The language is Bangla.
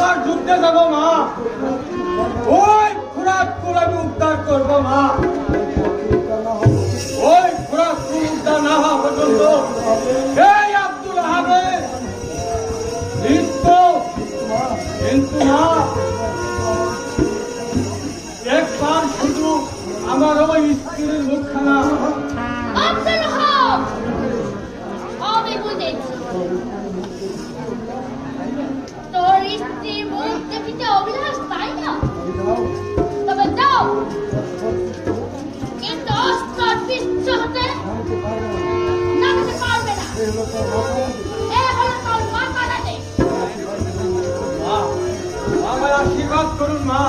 আবার যুদ্ধে যাবো মা। ওই ফোরাতপুর আমি উদ্ধার করবো মা। ওই ফোরাতপুর উদ্ধার না হওয়া পর্যন্ত এই আব্দুল আহমেদ কিন্তু না, একবার শুধু আমার ওই স্ত্রীর মুখখানা। আমি বুঝেছি তোর স্ত্রীর মুখ দেখিতে অভিলাষ, তাই না? তবে যাও, কিন্তু অস্ত্র পিচ্ছ হতে নামতে পারবে না। এ হলো তোর মাথা। মা, আমার আশীর্বাদ করুন মা।